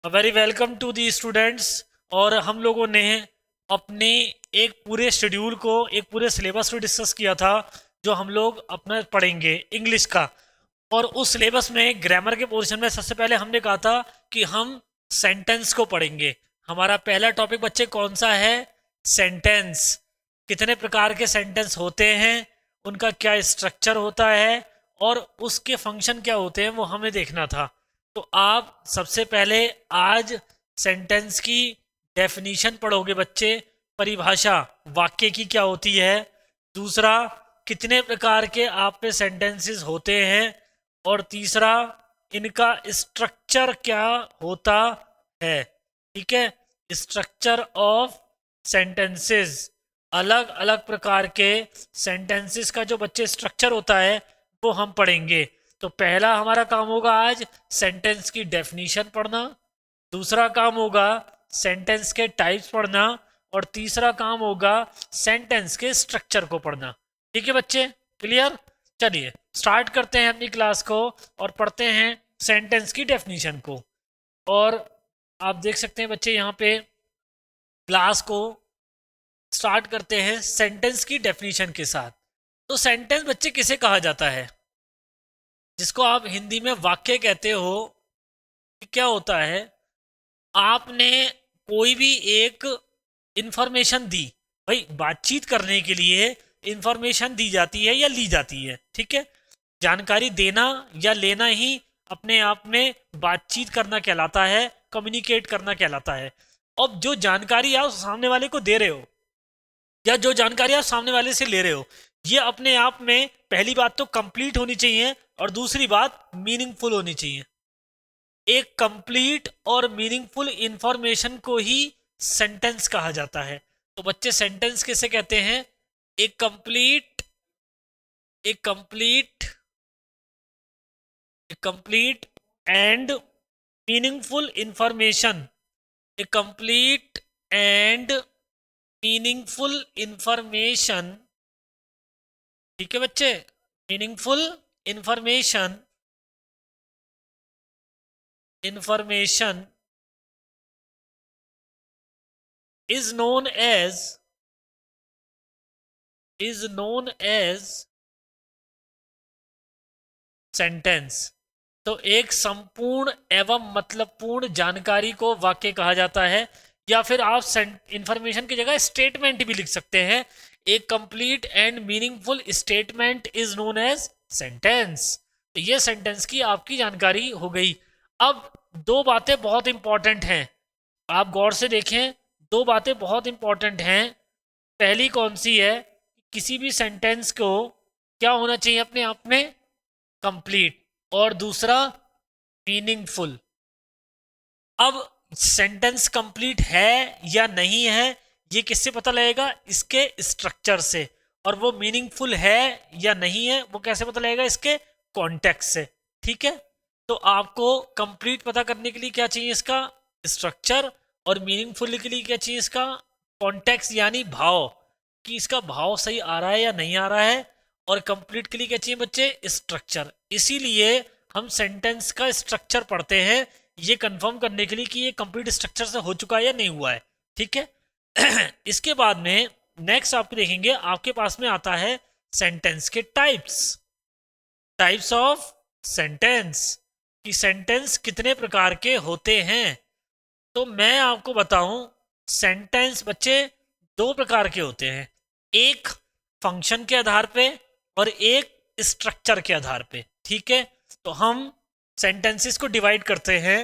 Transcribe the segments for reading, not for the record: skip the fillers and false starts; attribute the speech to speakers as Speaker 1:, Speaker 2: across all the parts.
Speaker 1: Very welcome to the students. और हम लोगों ने अपने एक पूरे शेड्यूल को, एक पूरे सिलेबस को डिस्कस किया था जो हम लोग अपना पढ़ेंगे इंग्लिश का। और उस सिलेबस में ग्रामर के पोर्शन में सबसे पहले हमने कहा था कि हम सेंटेंस को पढ़ेंगे। हमारा पहला टॉपिक बच्चे कौन सा है? सेंटेंस। कितने प्रकार के सेंटेंस होते हैं, उनका क्या स्ट्रक्चर होता है और उसके फंक्शन क्या होते हैं, वो हमें देखना था। तो आप सबसे पहले आज सेंटेंस की डेफिनीशन पढ़ोगे बच्चे, परिभाषा वाक्य की क्या होती है। दूसरा, कितने प्रकार के आप पे सेंटेंसेस होते हैं। और तीसरा, इनका स्ट्रक्चर क्या होता है। ठीक है, स्ट्रक्चर ऑफ सेंटेंसेस। अलग अलग प्रकार के सेंटेंसेस का जो बच्चे स्ट्रक्चर होता है वो हम पढ़ेंगे। तो पहला हमारा काम होगा आज सेंटेंस की डेफिनीशन पढ़ना। दूसरा काम होगा सेंटेंस के टाइप्स पढ़ना। और तीसरा काम होगा सेंटेंस के स्ट्रक्चर को पढ़ना। ठीक है बच्चे, क्लियर? चलिए स्टार्ट करते हैं अपनी क्लास को और पढ़ते हैं सेंटेंस की डेफिनीशन को। और आप देख सकते हैं बच्चे यहाँ पे क्लास को स्टार्ट करते हैं सेंटेंस की डेफिनीशन के साथ। तो सेंटेंस बच्चे किसे कहा जाता है? जिसको आप हिंदी में वाक्य कहते हो। क्या होता है? आपने कोई भी एक इंफॉर्मेशन दी। भाई बातचीत करने के लिए इंफॉर्मेशन दी जाती है या ली जाती है, ठीक है। जानकारी देना या लेना ही अपने आप में बातचीत करना कहलाता है, कम्युनिकेट करना कहलाता है। अब जो जानकारी आप सामने वाले को दे रहे हो या जो जानकारी आप सामने वाले से ले रहे हो, ये अपने आप में पहली बात तो कंप्लीट होनी चाहिए और दूसरी बात मीनिंगफुल होनी चाहिए। एक कंप्लीट और मीनिंगफुल इंफॉर्मेशन को ही सेंटेंस कहा जाता है। तो बच्चे सेंटेंस किसे कहते हैं? एक कंप्लीट एक कंप्लीट एक complete and meaningful information. A complete and meaningful information. ठीक है बच्चे, meaningful information information is known as is known as sentence. तो एक संपूर्ण एवं मतलबपूर्ण जानकारी को वाक्य कहा जाता है। या फिर आप इंफॉर्मेशन की जगह स्टेटमेंट भी लिख सकते हैं। एक complete and meaningful statement is known as sentence. तो ये सेंटेंस की आपकी जानकारी हो गई। अब दो बातें बहुत इंपॉर्टेंट हैं, आप गौर से देखें। दो बातें बहुत इंपॉर्टेंट हैं। पहली कौन सी है? किसी भी सेंटेंस को क्या होना चाहिए अपने आप में? कंप्लीट। और दूसरा मीनिंगफुल। अब सेंटेंस कंप्लीट है या नहीं है, ये किससे पता लगेगा? इसके स्ट्रक्चर से। और वो मीनिंगफुल है या नहीं है वो कैसे पता लगेगा? इसके कॉन्टेक्स्ट से। ठीक है, तो आपको कंप्लीट पता करने के लिए क्या चाहिए? इसका स्ट्रक्चर। और मीनिंगफुल के लिए क्या चाहिए? इसका कॉन्टेक्स्ट यानी भाव, कि इसका भाव सही आ रहा है या नहीं आ रहा है। और कंप्लीट के लिए क्या चाहिए बच्चे? स्ट्रक्चर। इसीलिए हम सेंटेंस का स्ट्रक्चर पढ़ते हैं, ये कंफर्म करने के लिए कि ये कंप्लीट स्ट्रक्चर से हो चुका है या नहीं हुआ है। ठीक है इसके बाद में नेक्स्ट आप देखेंगे, आपके पास में आता है सेंटेंस के टाइप्स। टाइप्स ऑफ सेंटेंस, कि सेंटेंस कितने प्रकार के होते हैं। तो मैं आपको बताऊं, सेंटेंस बच्चे दो प्रकार के होते हैं। एक फंक्शन के आधार पे और एक स्ट्रक्चर के आधार पे। ठीक है, तो हम सेंटेंसेस को डिवाइड करते हैं।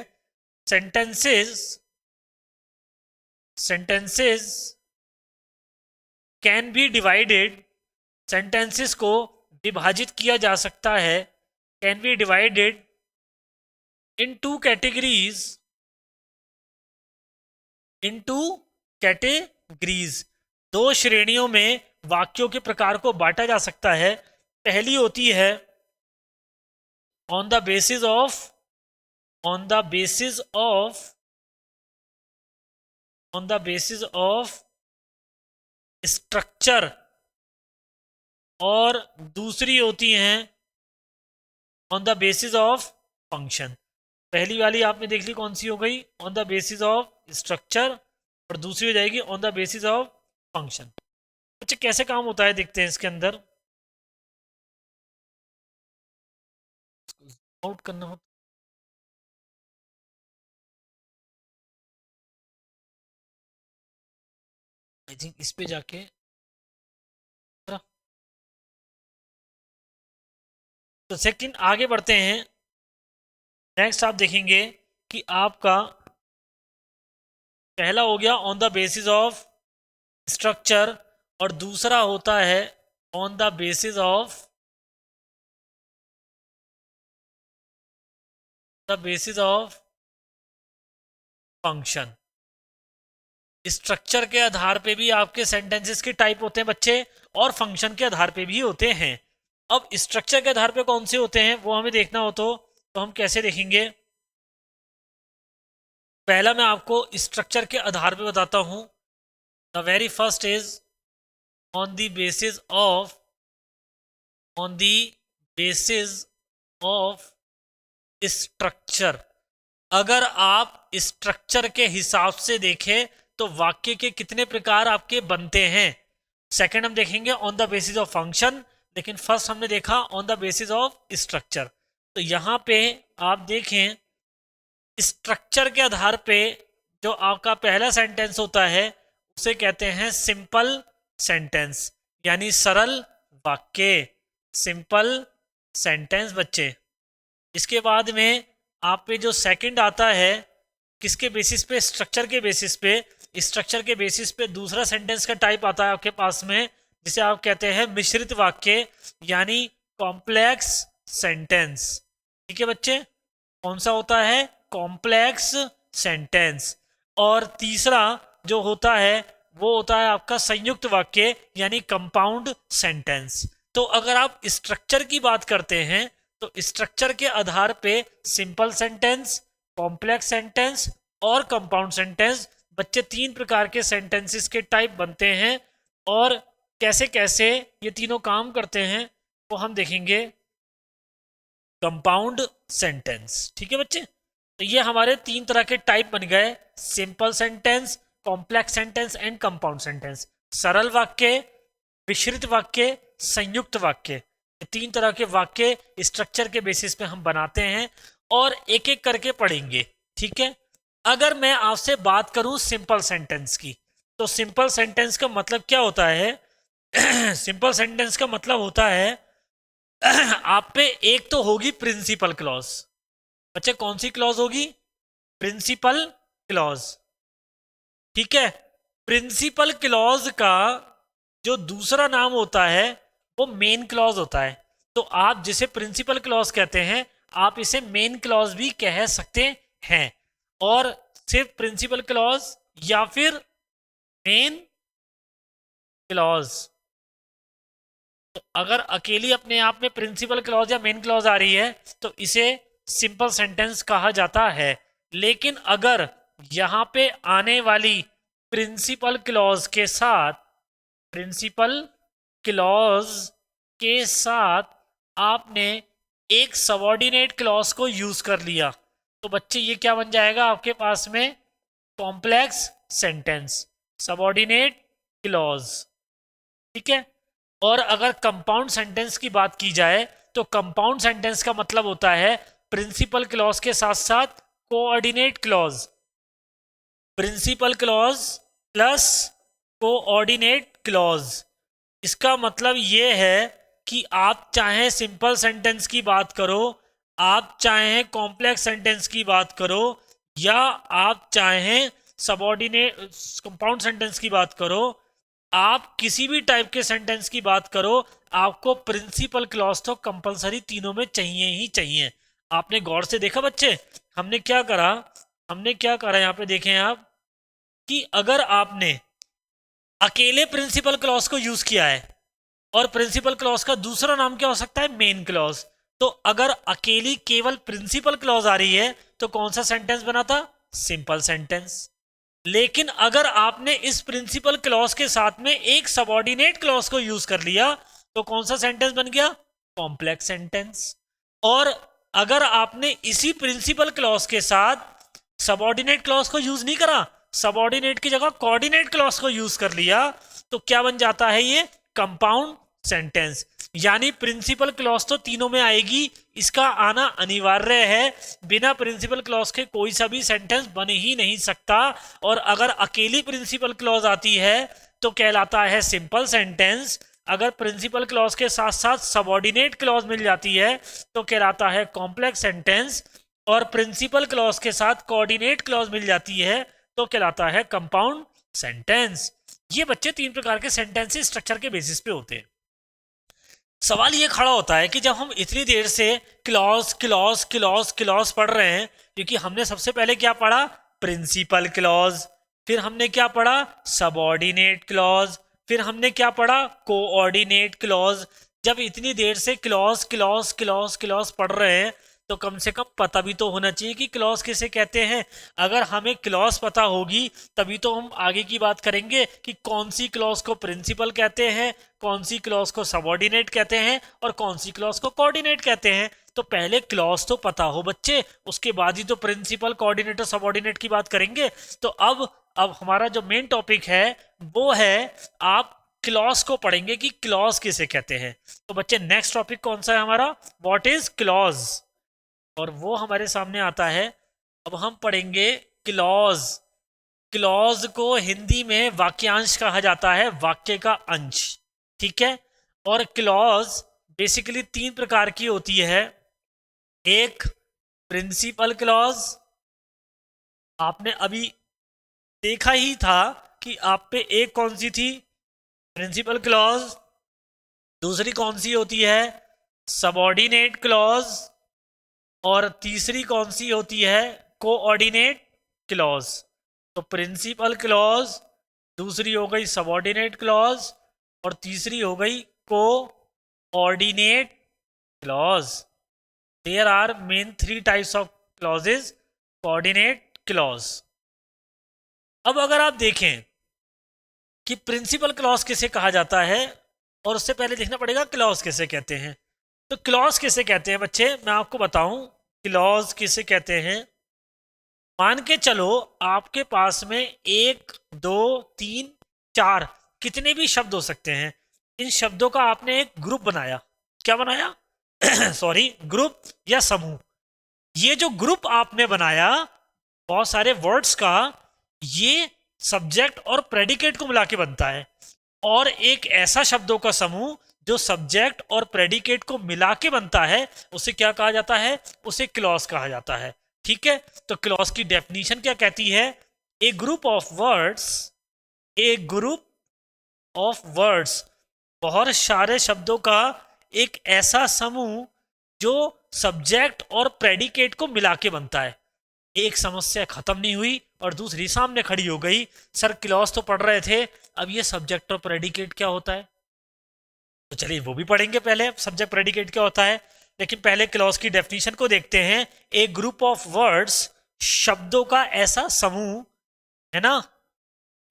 Speaker 1: Sentences sentences can be divided. Sentences को विभाजित किया जा सकता है। Can be divided in two categories. Into categories, दो श्रेणियों में वाक्यों के प्रकार को बांटा जा सकता है। पहली होती है on the basis of on the basis of on the basis of structure. और दूसरी होती हैं on the basis of function. पहली वाली आपने देख ली कौन सी हो गई, on the basis of structure, और दूसरी हो जाएगी on the basis of function. अच्छा कैसे काम होता है देखते हैं इसके अंदर, आउट करना हो, आई थिंक इस पे जाके, तो सेकंड आगे बढ़ते हैं। नेक्स्ट आप देखेंगे कि आपका पहला हो गया on the basis of structure, और दूसरा होता है on the basis of function. Structure के आधार पे भी आपके सेंटेंसेस के टाइप होते हैं बच्चे, और फंक्शन के आधार पे भी होते हैं। अब स्ट्रक्चर के आधार पे कौन से होते हैं वो हमें देखना हो तो हम कैसे देखेंगे। पहला मैं आपको स्ट्रक्चर के आधार पे बताता हूं। The very first is on the basis of structure. अगर आप स्ट्रक्चर के हिसाब से देखें तो वाक्य के कितने प्रकार आपके बनते हैं। सेकंड हम देखेंगे on the basis of function, लेकिन फर्स्ट हमने देखा on the basis of structure. तो यहां पे आप देखें स्ट्रक्चर के आधार पे जो आपका पहला सेंटेंस होता है उसे कहते हैं सिंपल सेंटेंस, यानी सरल वाक्य, सिंपल सेंटेंस बच्चे। इसके बाद में आप पे जो सेकंड आता है किसके बेसिस पे, स्ट्रक्चर के बेसिस पे। स्ट्रक्चर के बेसिस पे दूसरा सेंटेंस का टाइप आता है आपके पास में, जिसे आप कहते हैं मिश्रित वाक्य, यानी कॉम्प्लेक्स सेंटेंस। ठीक है बच्चे, कौन सा होता है, कॉम्प्लेक्स सेंटेंस। और तीसरा जो होता है वो होता है आपका संयुक्त वाक्य, यानी कंपाउंड सेंटेंस। तो अगर आप स्ट्रक्चर की बात करते हैं तो स्ट्रक्चर के आधार पे सिंपल सेंटेंस, कॉम्प्लेक्स सेंटेंस और कंपाउंड सेंटेंस बच्चे तीन प्रकार के सेंटेंसेस के टाइप बनते हैं। और कैसे कैसे ये तीनों काम करते हैं वो हम देखेंगे कंपाउंड सेंटेंस। ठीक है बच्चे, तो ये हमारे तीन तरह के टाइप बन गए, simple sentence, complex sentence and compound sentence. सरल वाक्य, मिश्रित वाक्य, संयुक्त वाक्य, तीन तरह के वाक्य स्ट्रक्चर के बेसिस पे हम बनाते हैं और एक एक करके पढ़ेंगे। ठीक है, अगर मैं आपसे बात करूं सिंपल सेंटेंस की, तो सिंपल सेंटेंस का मतलब क्या होता है सिंपल सेंटेंस का मतलब होता है आप पे एक तो होगी प्रिंसिपल क्लॉज। बच्चे कौन सी क्लॉज होगी, प्रिंसिपल क्लॉज। ठीक है, प्रिंसिपल क्लॉज का जो दूसरा नाम होता है वो मेन क्लॉज होता है। तो आप जिसे प्रिंसिपल क्लॉज कहते हैं आप इसे मेन क्लॉज भी कह सकते हैं। और सिर्फ प्रिंसिपल क्लॉज या फिर मेन क्लॉज, तो अगर अकेली अपने आप में प्रिंसिपल क्लॉज या मेन क्लॉज आ रही है तो इसे सिंपल सेंटेंस कहा जाता है। लेकिन अगर यहां पे आने वाली प्रिंसिपल क्लॉज के साथ आपने एक सबऑर्डिनेट क्लॉज को यूज कर लिया तो बच्चे ये क्या बन जाएगा आपके पास में, कॉम्प्लेक्स सेंटेंस, सबऑर्डिनेट क्लॉज। ठीक है, और अगर कंपाउंड सेंटेंस की बात की जाए तो कंपाउंड सेंटेंस का मतलब होता है प्रिंसिपल क्लॉज के साथ साथ coordinate clause, principal clause plus coordinate clause. इसका मतलब ये है कि आप चाहे सिंपल सेंटेंस की बात करो, आप चाहे कॉम्प्लेक्स सेंटेंस की बात करो, या आप चाहे सबऑर्डिनेट कंपाउंड सेंटेंस की बात करो, आप किसी भी टाइप के सेंटेंस की बात करो, आपको प्रिंसिपल क्लॉज तो कंपलसरी तीनों में चाहिए ही चाहिए। आपने गौर से देखा बच्चे, हमने क्या करा यहाँ पे देखें आप, कि अगर आपने अकेले प्रिंसिपल क्लॉज को यूज किया है और प्रिंसिपल क्लॉज का दूसरा नाम क्या हो सकता है, मेन क्लॉज, तो अगर अकेली केवल प्रिंसिपल क्लॉज आ रही है तो कौन सा सेंटेंस बना था, सिंपल सेंटेंस। लेकिन अगर आपने इस प्रिंसिपल क्लॉज के साथ में एक सबऑर्डिनेट क्लॉज को यूज कर लिया तो कौन सा सेंटेंस बन गया, कॉम्प्लेक्स सेंटेंस। और अगर आपने इसी प्रिंसिपल क्लॉज के साथ सबऑर्डिनेट क्लॉज को यूज नहीं करा, सबऑर्डिनेट की जगह कोऑर्डिनेट क्लॉज को यूज कर लिया, तो क्या बन जाता है ये कंपाउंड सेंटेंस। यानी प्रिंसिपल क्लॉज तो तीनों में आएगी, इसका आना अनिवार्य है, बिना प्रिंसिपल क्लॉज के कोई सा भी सेंटेंस बन ही नहीं सकता। और अगर अकेली प्रिंसिपल क्लॉज आती है तो कहलाता है सिंपल सेंटेंस, अगर प्रिंसिपल क्लॉज के साथ साथ सबऑर्डिनेट क्लॉज मिल जाती है तो कहलाता है कॉम्प्लेक्स सेंटेंस, और प्रिंसिपल क्लॉज के साथ कोऑर्डिनेट क्लॉज मिल जाती है तो कहलाता है कंपाउंड सेंटेंस। ये बच्चे तीन प्रकार के सेंटेंस स्ट्रक्चर के बेसिस पे होते हैं। सवाल ये खड़ा होता है कि जब हम इतनी देर से क्लॉज क्लॉज क्लॉज क्लॉज पढ़ रहे हैं, क्योंकि हमने सबसे पहले क्या पढ़ा, प्रिंसिपल क्लॉज, फिर हमने क्या पढ़ा, सबऑर्डिनेट क्लॉज, फिर हमने क्या पढ़ा, कोऑर्डिनेट क्लॉज। जब इतनी देर से क्लॉज क्लॉज क्लॉज क्लॉज पढ़ रहे हैं तो कम से कम पता भी तो होना चाहिए कि क्लॉज किसे कहते हैं। अगर हमें क्लॉज पता होगी तभी तो हम आगे की बात करेंगे कि कौन सी क्लॉज को प्रिंसिपल कहते हैं, कौन सी क्लॉज को सबऑर्डिनेट कहते हैं और कौन सी क्लॉज को कोऑर्डिनेट कहते हैं। तो पहले क्लॉज तो पता हो बच्चे, उसके बाद ही तो प्रिंसिपल कोऑर्डिनेट और सबऑर्डिनेट की बात करेंगे। तो अब हमारा जो मेन टॉपिक है वो है, आप क्लॉज को पढ़ेंगे कि क्लॉज किसे कहते हैं। तो बच्चे नेक्स्ट टॉपिक कौन सा है हमारा, व्हाट इज क्लॉज, और वो हमारे सामने आता है। अब हम पढ़ेंगे क्लॉज। क्लॉज को हिंदी में वाक्यांश कहा जाता है, वाक्य का अंश, ठीक है। और क्लॉज बेसिकली तीन प्रकार की होती है। एक प्रिंसिपल क्लॉज, आपने अभी देखा ही था कि आप पे एक कौन सी थी, प्रिंसिपल क्लॉज। दूसरी कौन सी होती है, सबऑर्डिनेट क्लॉज, और तीसरी कौन सी होती है, कोऑर्डिनेट क्लॉज। तो प्रिंसिपल क्लॉज, दूसरी हो गई सबऑर्डिनेट क्लॉज, और तीसरी हो गई coordinate clause. There are main three types of clauses, coordinate clause. अब अगर आप देखें कि प्रिंसिपल क्लॉज किसे कहा जाता है, और उससे पहले देखना पड़ेगा क्लॉज किसे कहते हैं। तो क्लॉज किसे कहते हैं बच्चे, मैं आपको बताऊं क्लॉज किसे कहते हैं। मान के चलो आपके पास में 1 2 3 4 कितने भी शब्द हो सकते हैं, इन शब्दों का आपने एक ग्रुप बनाया। क्या बनाया सॉरी, ग्रुप या समूह। ये जो ग्रुप आपने बनाया बहुत सारे वर्ड्स का, ये सब्जेक्ट और प्रेडिकेट को मिला के बनता है। और एक ऐसा शब्दों का समूह जो सब्जेक्ट और प्रेडिकेट को मिला के बनता है, उसे क्या कहा जाता है, उसे क्लॉज कहा जाता है, ठीक है। तो क्लॉज की डेफिनेशन क्या कहती है, a group of words, a group of words, बहुत सारे शब्दों का एक ऐसा समूह जो सब्जेक्ट और प्रेडिकेट को मिला के बनता है। एक समस्या खत्म नहीं हुई और दूसरी सामने खड़ी हो गई। सर क्लॉज तो पढ़ रहे थे, अब ये सब्जेक्ट और प्रेडिकेट क्या होता है, तो चलिए वो भी पढ़ेंगे पहले, सब्जेक्ट प्रेडिकेट क्या होता है। लेकिन पहले क्लॉज की डेफिनेशन को देखते हैं। ए ग्रुप ऑफ वर्ड्स, शब्दों का ऐसा समूह, है ना,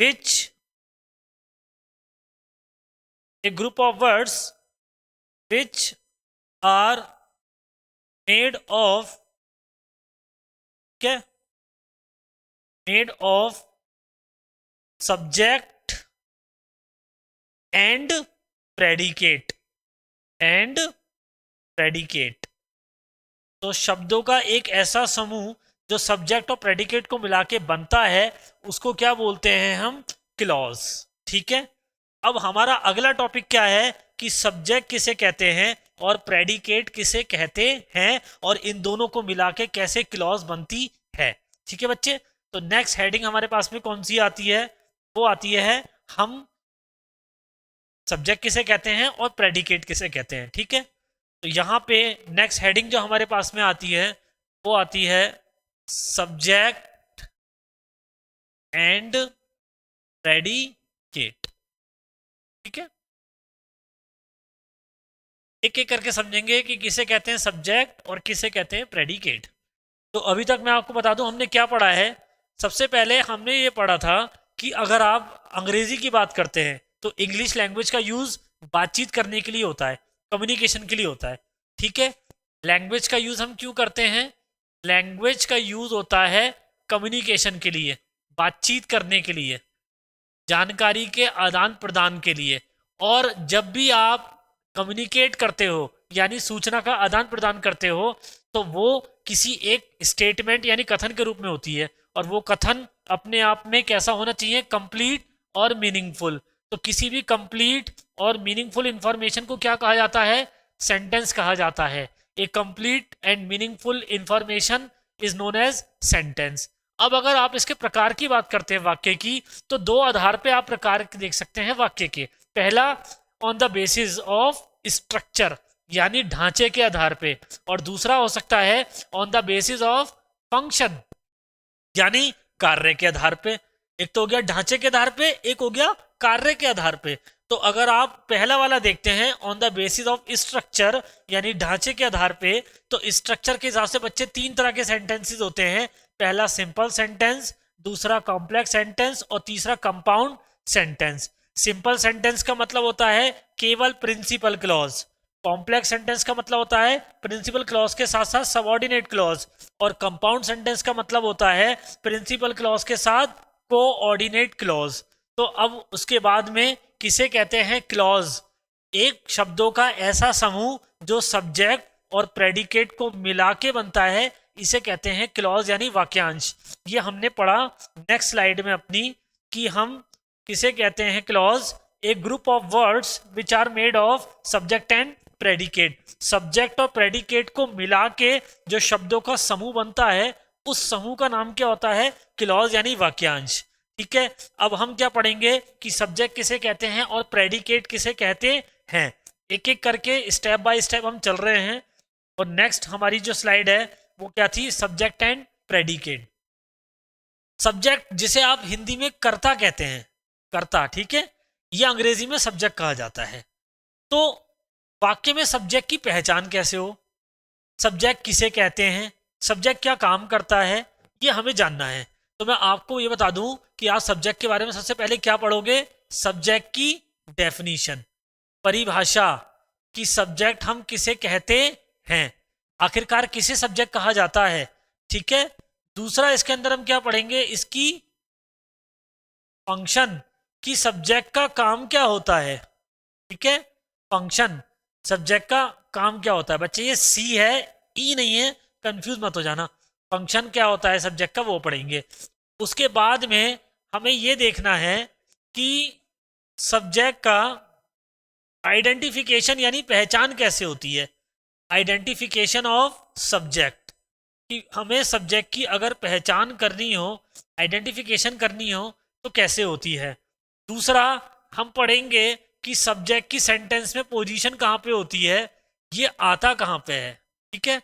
Speaker 1: which, a group of words which are made of, क्या, made of subject and predicate, and predicate. तो शब्दों का एक ऐसा समूह जो सब्जेक्ट और प्रेडिकेट को मिला के बनता है, उसको क्या बोलते हैं हम, क्लॉज, ठीक है। अब हमारा अगला टॉपिक क्या है कि सब्जेक्ट किसे कहते हैं और प्रेडिकेट किसे कहते हैं, और इन दोनों को मिला के कैसे क्लॉज बनती है, ठीक है बच्चे। तो नेक्स्ट हेडिंग हमारे पास में कौन सी आती है, वो आती है हम सब्जेक्ट किसे कहते हैं और प्रेडिकेट किसे कहते हैं, ठीक है। तो यहाँ पे नेक्स्ट हेडिंग जो हमारे पास में आती है वो आती है सब्जेक्ट एंड प्रेडिकेट, ठीक है। एक एक करके समझेंगे कि किसे कहते हैं सब्जेक्ट और किसे कहते हैं प्रेडिकेट। तो अभी तक मैं आपको बता दूं हमने क्या पढ़ा है। सबसे पहले हमने ये पढ़ा था कि अगर आप अंग्रेजी की बात करते हैं तो इंग्लिश लैंग्वेज का यूज बातचीत करने के लिए होता है, कम्युनिकेशन के लिए होता है, ठीक है। लैंग्वेज का यूज हम क्यों करते हैं? लैंग्वेज का यूज होता है कम्युनिकेशन के लिए, बातचीत करने के लिए, जानकारी के आदान प्रदान के लिए। और जब भी आप कम्युनिकेट करते हो यानी सूचना का आदान प्रदान करते हो तो वो किसी एक स्टेटमेंट यानी कथन के रूप में होती है, और वो कथन अपने आप में कैसा होना चाहिए? कंप्लीट और मीनिंगफुल। तो किसी भी कंप्लीट और मीनिंगफुल इंफॉर्मेशन को क्या कहा जाता है? सेंटेंस कहा जाता है। A complete and meaningful information is known as sentence. अब अगर आप इसके प्रकार की बात करते हैं वाक्य की, तो दो आधार पे आप प्रकार देख सकते हैं वाक्य के। पहला, on the basis of structure यानी ढांचे के आधार पे, और दूसरा हो सकता है on the basis of function यानी कार्य के आधार पे। एक तो हो गया ढांचे के आधार पे, एक हो गया कार्य के आधार पे। तो अगर आप पहला वाला देखते हैं on the basis of structure यानी ढांचे के आधार पे, तो स्ट्रक्चर के हिसाब से बच्चे तीन तरह के सेंटेंसेस होते हैं। पहला सिंपल सेंटेंस, दूसरा कॉम्प्लेक्स सेंटेंस और तीसरा कंपाउंड सेंटेंस। सिंपल सेंटेंस का मतलब होता है केवल प्रिंसिपल क्लॉज। कॉम्प्लेक्स सेंटेंस का मतलब होता है प्रिंसिपल क्लॉज के साथ साथ सबऑर्डिनेट क्लॉज। और कंपाउंड सेंटेंस का मतलब होता है प्रिंसिपल क्लॉज के साथ कोऑर्डिनेट क्लॉज। तो अब उसके बाद में किसे कहते हैं? क्लॉज। एक शब्दों का ऐसा समूह जो सब्जेक्ट और प्रेडिकेट को मिला के बनता है, इसे कहते हैं क्लॉज यानी वाक्यांश। ये हमने पढ़ा नेक्स्ट स्लाइड में अपनी कि हम किसे कहते हैं क्लॉज? एक group of words which are made of subject and predicate. Subject और प्रेडिकेट को मिला के जो शब्दों का समूह बनता है, उस समूह का नाम क्या होता है? क्लॉज यानी वाक्यांश। ठीक है, अब हम क्या पढ़ेंगे कि सब्जेक्ट किसे कहते हैं और प्रेडिकेट किसे कहते हैं। एक एक करके स्टेप बाय स्टेप हम चल रहे हैं। और नेक्स्ट हमारी जो स्लाइड है वो क्या थी? Subject and predicate. सब्जेक्ट जिसे आप हिंदी में कर्ता कहते हैं, कर्ता, ठीक है, यह अंग्रेजी में सब्जेक्ट कहा जाता है। तो वाक्य में सब्जेक्ट की पहचान कैसे हो? सब्जेक्ट किसे कहते हैं? सब्जेक्ट क्या काम करता है? ये हमें जानना है। तो मैं आपको ये बता दूं कि आप सब्जेक्ट के बारे में सबसे पहले क्या पढ़ोगे? सब्जेक्ट की डेफिनेशन, परिभाषा कि सब्जेक्ट हम किसे कहते हैं, आखिरकार किसे सब्जेक्ट कहा जाता है। ठीक है, दूसरा इसके अंदर हम क्या पढ़ेंगे? इसकी फंक्शन कि सब्जेक्ट का काम क्या होता है। ठीक है, फंक्शन, सब्जेक्ट का काम क्या होता है। बच्चे ये सी है, ई नहीं है, कंफ्यूज मत हो जाना। फंक्शन क्या होता है सब्जेक्ट का, वो पढ़ेंगे। उसके बाद में हमें ये देखना है कि सब्जेक्ट का आइडेंटिफिकेशन यानी पहचान कैसे होती है। आइडेंटिफिकेशन ऑफ सब्जेक्ट, कि हमें सब्जेक्ट की अगर पहचान करनी हो, आइडेंटिफिकेशन करनी हो, तो कैसे होती है। दूसरा हम पढ़ेंगे कि सब्जेक्ट की सेंटेंस में पोजीशन कहाँ पे होती है, ये आता कहाँ पे है। ठीक है,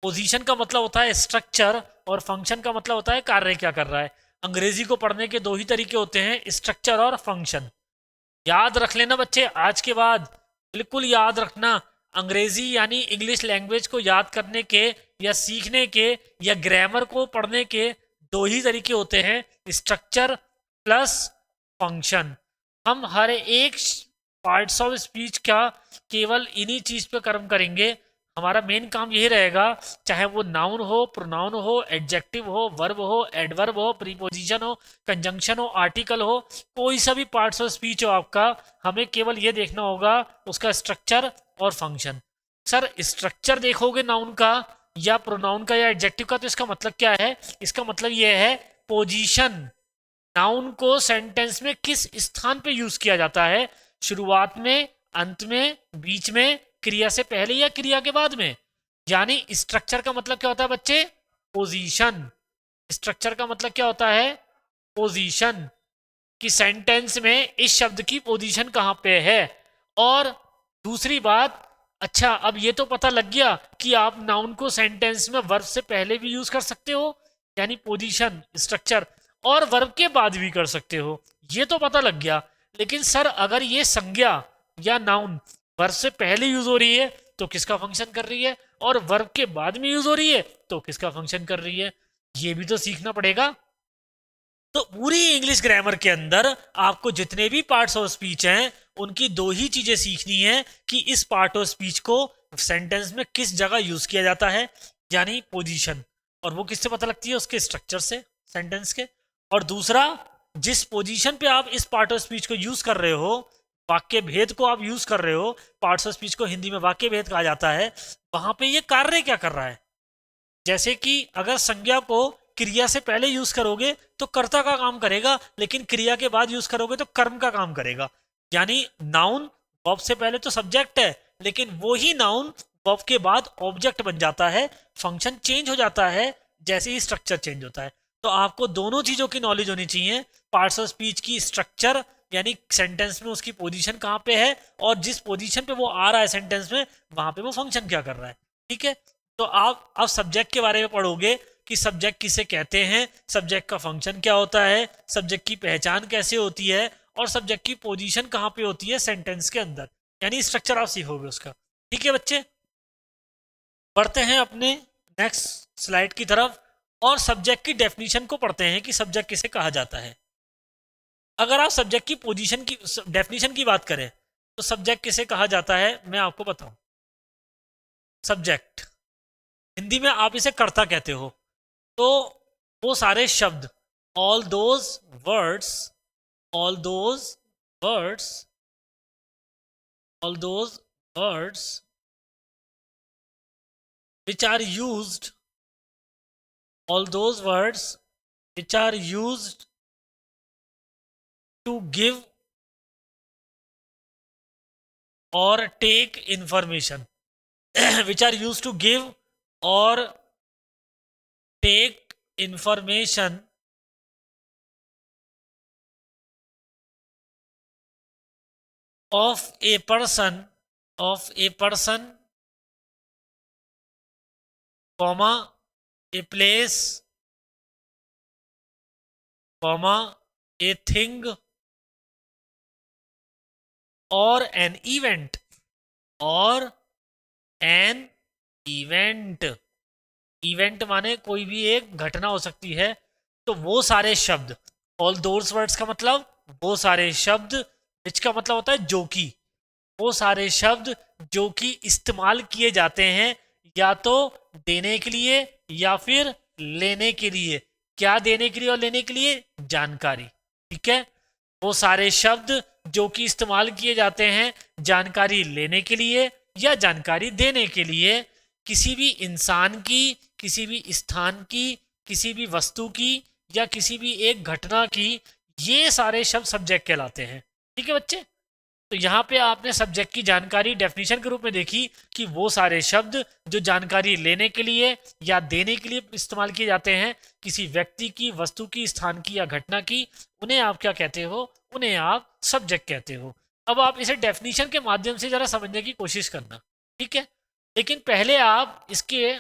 Speaker 1: पोजीशन का मतलब होता है स्ट्रक्चर और फंक्शन का मतलब होता है कार्य क्या कर रहा है। अंग्रेजी को पढ़ने के दो ही तरीके होते हैं, स्ट्रक्चर और फंक्शन। याद रख लेना बच्चे, आज के बाद बिल्कुल याद रखना। अंग्रेजी यानी इंग्लिश लैंग्वेज को याद करने के या सीखने के या ग्रामर को पढ़ने के दो ही तरीके होते हैं, स्ट्रक्चर प्लस फंक्शन। हम हर एक पार्ट्स ऑफ स्पीच का केवल इन्हीं चीज पे कर्म करेंगे। हमारा मेन काम यही रहेगा, चाहे वो नाउन हो, प्रोनाउन हो, एडजेक्टिव हो, वर्ब हो, एडवर्ब हो, प्रीपोजिशन हो, कंजंक्शन हो, आर्टिकल हो, कोई सा भी पार्ट्स ऑफ स्पीच हो आपका, हमें केवल ये देखना होगा उसका स्ट्रक्चर और फंक्शन। सर स्ट्रक्चर देखोगे नाउन का या प्रोनाउन का या एडजेक्टिव का, तो इसका मतलब क्या है? इसका मतलब ये है पोजीशन। नाउन को सेंटेंस में किस स्थान पे यूज किया जाता है, शुरुआत में, अंत में, बीच में, क्रिया से पहले या क्रिया के बाद में। यानी स्ट्रक्चर का मतलब क्या होता है बच्चे? पोजीशन। स्ट्रक्चर का मतलब क्या होता है? पोजीशन, कि सेंटेंस में इस शब्द की पोजीशन कहां पे है। और दूसरी बात, अच्छा अब ये तो पता लग गया कि आप नाउन को सेंटेंस में वर्ब से पहले भी यूज कर सकते हो, यानी पोजीशन, स्ट्रक्चर, और वर्ब के बाद भी कर सकते हो, ये तो पता लग गया। लेकिन सर अगर ये संज्ञा या नाउन वर्ब से पहले यूज हो रही है तो किसका फंक्शन कर रही है, और वर्ब के बाद में यूज हो रही है तो किसका फंक्शन कर रही है, ये भी तो सीखना पड़ेगा। तो पूरी इंग्लिश ग्रामर के अंदर आपको जितने भी पार्ट्स ऑफ स्पीच हैं उनकी दो ही चीजें सीखनी है, कि इस पार्ट ऑफ स्पीच को सेंटेंस में किस जगह यूज किया जाता है, यानी पोजीशन, और वो किससे पता लगती है, उसके स्ट्रक्चर से, सेंटेंस के। और दूसरा, जिस पोजीशन पे आप इस पार्ट ऑफ स्पीच को यूज कर रहे हो, वाक्य भेद को आप यूज कर रहे हो, पार्ट्स ऑफ स्पीच को हिंदी में वाक्य भेद कहा जाता है, वहां पे ये कार्य क्या कर रहा है। जैसे कि अगर संज्ञा को क्रिया से पहले यूज करोगे तो कर्ता का काम करेगा, लेकिन क्रिया के बाद यूज करोगे तो कर्म का काम करेगा। यानी नाउन वर्ब से पहले तो सब्जेक्ट है, लेकिन वो ही नाउन वर्ब के बाद ऑब्जेक्ट बन जाता है। फंक्शन चेंज हो जाता है जैसे ही स्ट्रक्चर चेंज होता है। तो आपको दोनों चीजों की नॉलेज होनी चाहिए, पार्ट्स ऑफ स्पीच की स्ट्रक्चर, यानी सेंटेंस में उसकी पोजीशन कहाँ पे है, और जिस पोजीशन पे वो आ रहा है सेंटेंस में, वहां पे वो फंक्शन क्या कर रहा है। ठीक है, तो आप अब सब्जेक्ट के बारे में पढ़ोगे कि सब्जेक्ट किसे कहते हैं, सब्जेक्ट का फंक्शन क्या होता है, सब्जेक्ट की पहचान कैसे होती है, और सब्जेक्ट की पोजीशन कहाँ पे होती है सेंटेंस के अंदर, यानी स्ट्रक्चर आप सीखोगे उसका। ठीक है बच्चे, बढ़ते हैं अपने नेक्स्ट स्लाइड की तरफ और सब्जेक्ट की डेफिनेशन को पढ़ते हैं कि सब्जेक्ट किसे कहा जाता है। अगर आप सब्जेक्ट की पोजीशन की डेफिनेशन की बात करें तो सब्जेक्ट किसे कहा जाता है, मैं आपको बताऊं। सब्जेक्ट हिंदी में आप इसे कर्ता कहते हो। तो वो सारे शब्द, all those words, all those words, all those words which are used, all those words which are used to give or take information which are used to give or take information of a person, of a person, comma, a place, comma, a thing or an event, or an event। Event माने कोई भी एक घटना हो सकती है। तो वो सारे शब्द, ऑल दोज वर्ड्स का मतलब वो सारे शब्द, विच का मतलब होता है जो कि, वो सारे शब्द जो कि इस्तेमाल किए जाते हैं या तो देने के लिए या फिर लेने के लिए। क्या देने के लिए और लेने के लिए, जानकारी। ठीक है, वो सारे शब्द जो कि इस्तेमाल किए जाते हैं जानकारी लेने के लिए या जानकारी देने के लिए, किसी भी इंसान की, किसी भी स्थान की, किसी भी वस्तु की, या किसी भी एक घटना की, ये सारे शब्द सब्जेक्ट कहलाते हैं। ठीक है बच्चे, तो यहाँ पे आपने सब्जेक्ट की जानकारी डेफिनेशन के रूप में देखी कि वो सारे शब्द जो जानकारी लेने के लिए या देने के लिए इस्तेमाल किए जाते हैं, किसी व्यक्ति की, वस्तु की, स्थान की या घटना की, उन्हें आप क्या कहते हो, उन्हें आप सब्जेक्ट कहते हो। अब आप इसे डेफिनेशन के माध्यम से जरा समझने की कोशिश करना। ठीक है, लेकिन पहले आप इसके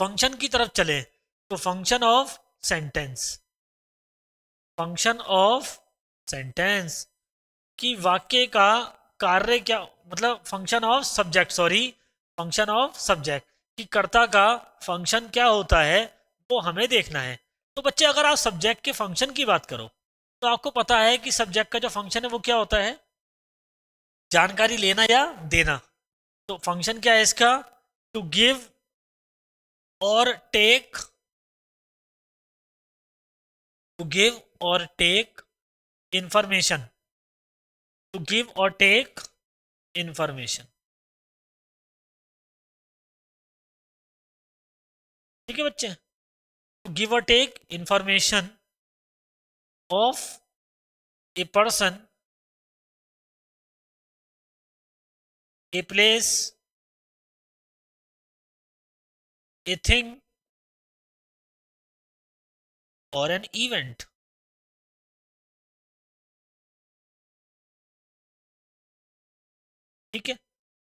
Speaker 1: फंक्शन की तरफ चले। तो function of sentence, function of sentence कि वाक्य का कार्य क्या, मतलब function of subject, sorry, function of subject कि कर्ता का फंक्शन क्या होता है, वो हमें देखना है। तो बच्चे अगर आप सब्जेक्ट के फंक्शन की बात करो तो आपको पता है कि सब्जेक्ट का जो फंक्शन है वो क्या होता है, जानकारी लेना या देना। तो फंक्शन क्या है इसका, टू गिव और टेक, टू गिव और टेक इंफॉर्मेशन, टू गिव और टेक इंफॉर्मेशन। ठीक है बच्चे, टू गिव और take information of a person, a place, a thing और एन इवेंट। ठीक है,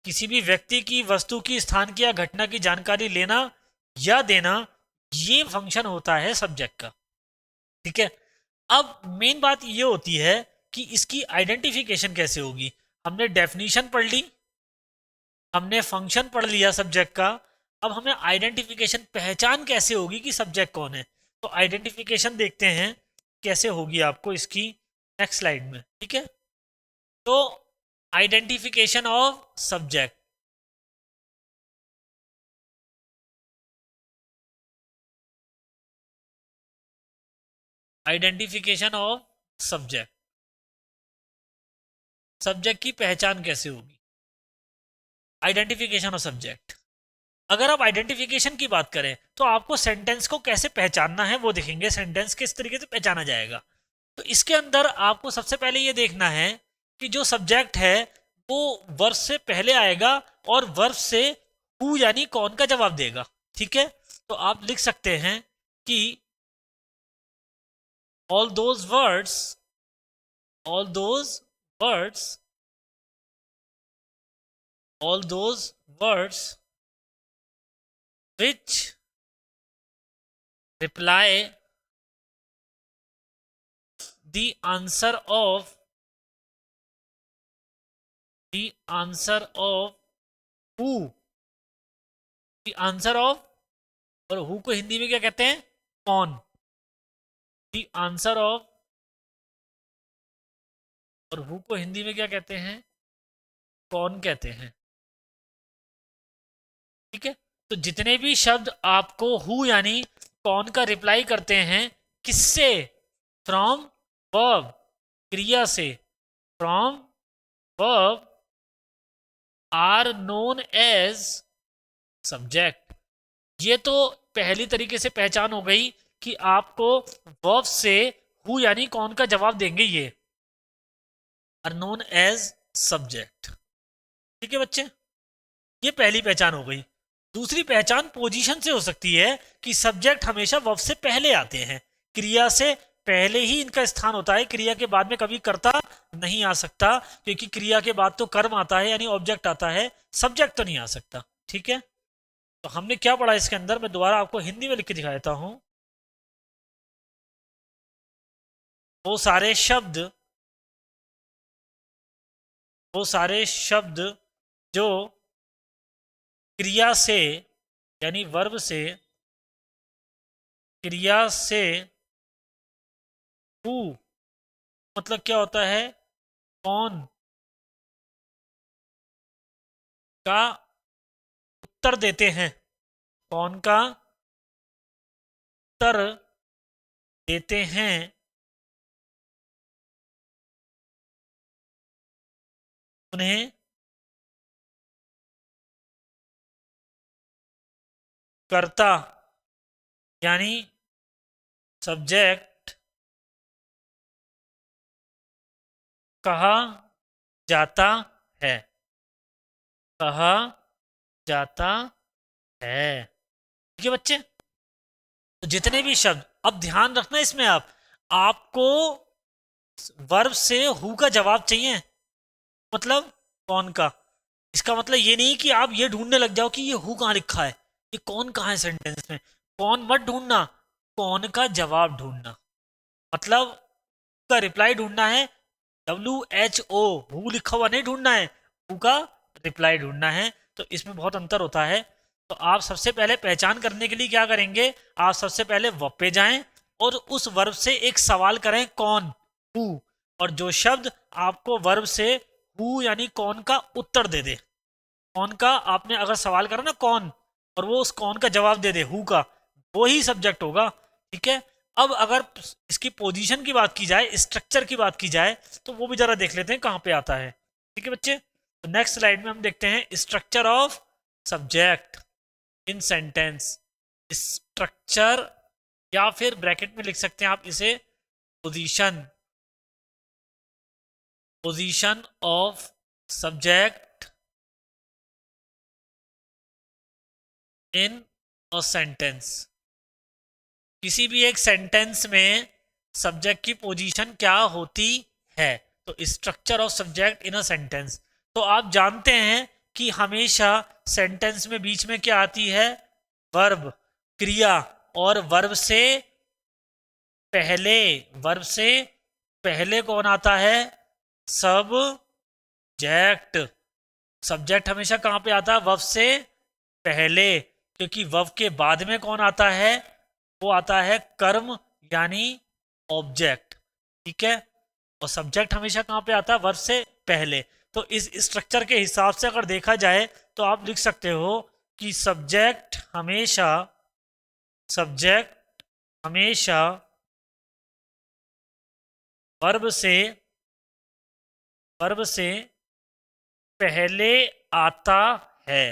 Speaker 1: किसी भी व्यक्ति की, वस्तु की, स्थान की या घटना की जानकारी लेना या देना, ये फंक्शन होता है सब्जेक्ट का। ठीक है, अब मेन बात ये होती है कि इसकी आइडेंटिफिकेशन कैसे होगी। हमने डेफिनेशन पढ़ ली, हमने फंक्शन पढ़ लिया सब्जेक्ट का, अब हमें आइडेंटिफिकेशन, पहचान कैसे होगी कि सब्जेक्ट कौन है। तो आइडेंटिफिकेशन देखते हैं कैसे होगी आपको इसकी नेक्स्ट स्लाइड में। ठीक है, तो identification of subject, identification of subject, subject की पहचान कैसे होगी, आइडेंटिफिकेशन ऑफ सब्जेक्ट। अगर आप आइडेंटिफिकेशन की बात करें तो आपको सेंटेंस को कैसे पहचानना है वो देखेंगे, सेंटेंस किस तरीके से पहचाना जाएगा। तो इसके अंदर आपको सबसे पहले ये देखना है कि जो सब्जेक्ट है वो वर्ब से पहले आएगा और वर्ब से हु यानी कौन का जवाब देगा। ठीक है, तो आप लिख सकते हैं कि all those words, all those words, all those words which reply the answer of who, the answer of, और हु को हिंदी में क्या कहते हैं, कौन, the answer of, और हु को हिंदी में क्या कहते हैं, कौन कहते हैं। ठीक है, तो जितने भी शब्द आपको हु यानी कौन का रिप्लाई करते हैं, किससे, फ्रॉम वर्ब, क्रिया से, from verb, are known as subject. ये तो पहली तरीके से पहचान हो गई कि आपको वर्ब से हु यानी कौन का जवाब देंगे, ये आर नोन एज सब्जेक्ट। ठीक है बच्चे, ये पहली पहचान हो गई। दूसरी पहचान पोजीशन से हो सकती है कि सब्जेक्ट हमेशा वर्ब से पहले आते हैं, क्रिया से पहले ही इनका स्थान होता है, क्रिया के बाद में कभी कर्ता नहीं आ सकता, क्योंकि क्रिया के बाद तो कर्म आता है यानी ऑब्जेक्ट आता है, सब्जेक्ट तो नहीं आ सकता। ठीक है, तो हमने क्या पढ़ा इसके अंदर, मैं दोबारा आपको हिंदी में लिख के दिखा देता हूं। वो सारे शब्द, वो सारे शब्द जो क्रिया से यानी वर्ब से, क्रिया से हु मतलब क्या होता है, कौन का उत्तर देते हैं, कौन का उत्तर देते हैं, उन्हें कर्ता यानी सब्जेक्ट कहा जाता है, कहा जाता है। ठीक है बच्चे, तो जितने भी शब्द, अब ध्यान रखना इसमें, आपको वर्ब से हु का जवाब चाहिए, मतलब कौन का। इसका मतलब ये नहीं कि आप ये ढूंढने लग जाओ कि ये हु कहाँ लिखा है, ये कौन कहाँ है सेंटेंस में, कौन मत ढूंढना, कौन का जवाब ढूंढना, मतलब का रिप्लाई ढूंढना है, WHO हु लिखा हुआ नहीं ढूंढना है, हु का रिप्लाई ढूंढना है। तो इसमें बहुत अंतर होता है। तो आप सबसे पहले पहचान करने के लिए क्या करेंगे, आप सबसे पहले वर्ब पे जाएं और उस वर्ब से एक सवाल करें, कौन, हु, और जो शब्द आपको वर्ब से हु यानी कौन का उत्तर दे दे, कौन का आपने अगर सवाल करा ना कौन, और वो उस कौन का जवाब दे दे हु का, वो ही सब्जेक्ट होगा। ठीक है, अब अगर इसकी पोजीशन की बात की जाए, स्ट्रक्चर की बात की जाए, तो वो भी जरा देख लेते हैं कहाँ पे आता है। ठीक है बच्चे, तो नेक्स्ट स्लाइड में हम देखते हैं structure of subject in sentence. Structure, या फिर ब्रैकेट में लिख सकते हैं आप इसे, position, position of subject in a sentence. किसी भी एक सेंटेंस में सब्जेक्ट की पोजीशन क्या होती है, तो structure of subject in a sentence. तो आप जानते हैं कि हमेशा सेंटेंस में बीच में क्या आती है, वर्ब, क्रिया, और वर्ब से पहले, वर्ब से पहले कौन आता है, सब्जेक्ट। सब्जेक्ट हमेशा कहां पे आता है, वर्ब से पहले, क्योंकि वर्ब के बाद में कौन आता है, वो आता है कर्म यानी ऑब्जेक्ट। ठीक है, और सब्जेक्ट हमेशा कहां पे आता है, वर्ब से पहले। तो इस स्ट्रक्चर के हिसाब से अगर देखा जाए तो आप लिख सकते हो कि सब्जेक्ट हमेशा, सब्जेक्ट हमेशा वर्ब से पहले आता है।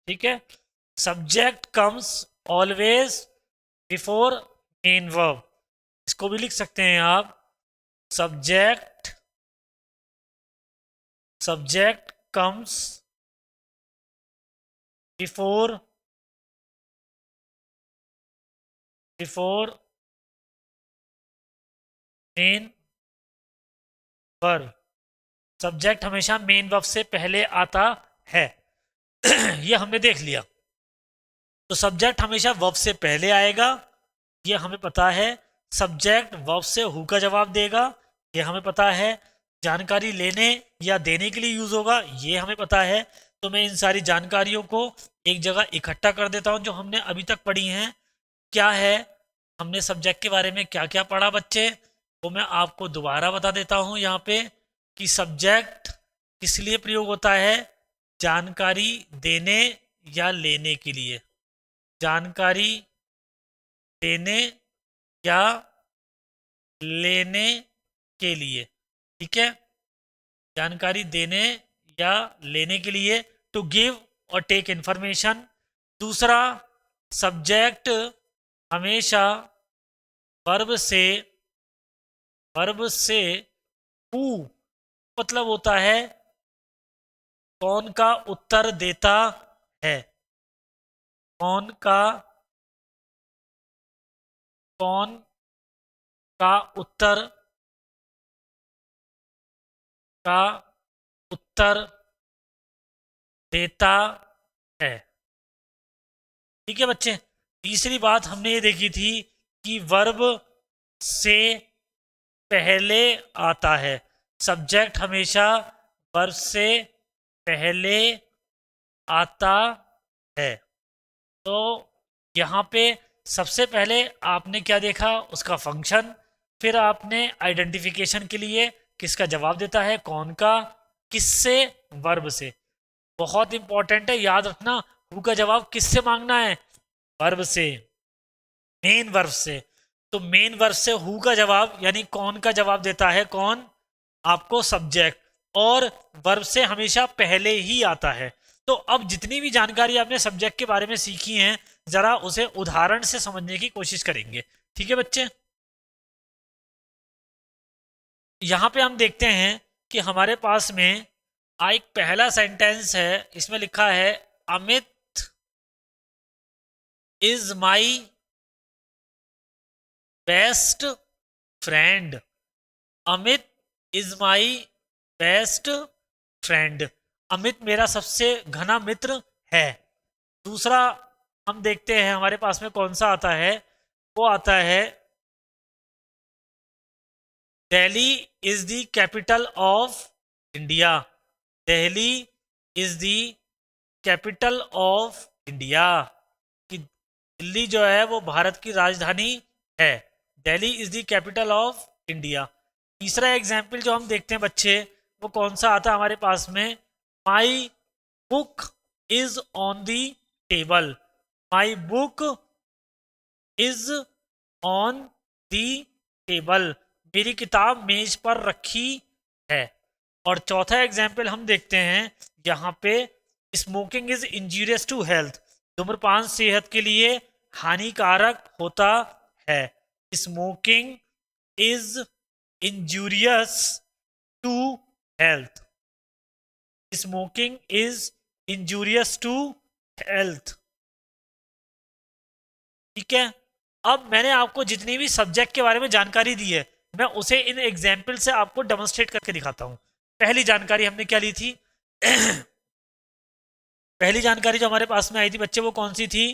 Speaker 1: ठीक है, subject comes always before main verb. इसको भी लिख सकते हैं आप, subject comes before main verb. Subject हमेशा मेन वर्ब से पहले आता है। ये हमने देख लिया। तो सब्जेक्ट हमेशा वर्ब से पहले आएगा, ये हमें पता है। सब्जेक्ट वर्ब से हु का जवाब देगा, ये हमें पता है। जानकारी लेने या देने के लिए यूज होगा, ये हमें पता है। तो मैं इन सारी जानकारियों को एक जगह इकट्ठा कर देता हूं जो हमने अभी तक पढ़ी हैं। क्या है, हमने सब्जेक्ट के बारे में क्या क्या पढ़ा बच्चे, वो मैं आपको दोबारा बता देता हूं यहाँ पे कि सब्जेक्ट किस लिए प्रयोग होता है। जानकारी देने या लेने के लिए, जानकारी देने या लेने के लिए। ठीक है, जानकारी देने या लेने के लिए, टू गिव और टेक इंफॉर्मेशन। दूसरा, सब्जेक्ट हमेशा वर्ब से हु मतलब होता है कौन का उत्तर देता है, कौन का उत्तर देता है। ठीक है बच्चे, तीसरी बात हमने ये देखी थी कि वर्ब से पहले आता है। सब्जेक्ट हमेशा वर्ब से पहले आता है। तो यहाँ पे सबसे पहले आपने क्या देखा, उसका फंक्शन। फिर आपने आइडेंटिफिकेशन के लिए किसका जवाब देता है, कौन का, किससे, वर्ब से। बहुत इंपॉर्टेंट है, याद रखना, हु का जवाब किससे मांगना है, वर्ब से, मेन वर्ब से। तो मेन वर्ब से हु का जवाब यानी कौन का जवाब देता है, कौन, आपको सब्जेक्ट, और वर्ब से हमेशा पहले ही आता है। तो अब जितनी भी जानकारी आपने सब्जेक्ट के बारे में सीखी है, जरा उसे उदाहरण से समझने की कोशिश करेंगे। ठीक है बच्चे, यहां पे हम देखते हैं कि हमारे पास में एक पहला सेंटेंस है, इसमें लिखा है Amit is my best friend. Amit is my best friend, Amit मेरा सबसे घना मित्र है। दूसरा हम देखते हैं हमारे पास में कौन सा आता है, वो आता है Delhi is the capital of India. Delhi is the capital of India, कि दिल्ली जो है वो भारत की राजधानी है। Delhi is the capital of India. तीसरा एग्जाम्पल जो हम देखते हैं बच्चे, वो कौन सा आता है हमारे पास में, my book is on the table. My book is on the table, मेरी किताब मेज पर रखी है। और चौथा एग्जाम्पल हम देखते हैं यहाँ पे, smoking is injurious to health. धूम्रपान सेहत के लिए हानिकारक होता है। Smoking is injurious to health. Smoking is injurious to health. ठीक है, अब मैंने आपको जितनी भी सब्जेक्ट के बारे में जानकारी दी है, मैं उसे इन एग्जाम्पल से आपको डेमोन्स्ट्रेट करके दिखाता हूं। पहली जानकारी हमने क्या ली थी पहली जानकारी जो हमारे पास में आई थी बच्चे, वो कौन सी थी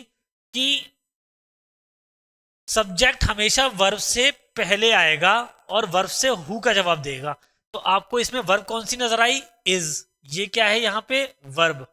Speaker 1: कि सब्जेक्ट हमेशा वर्ब से पहले आएगा और वर्ब से हु का जवाब देगा। तो आपको इसमें वर्ब कौन सी नजर आई, इज। ये क्या है यहाँ पे, वर्ब।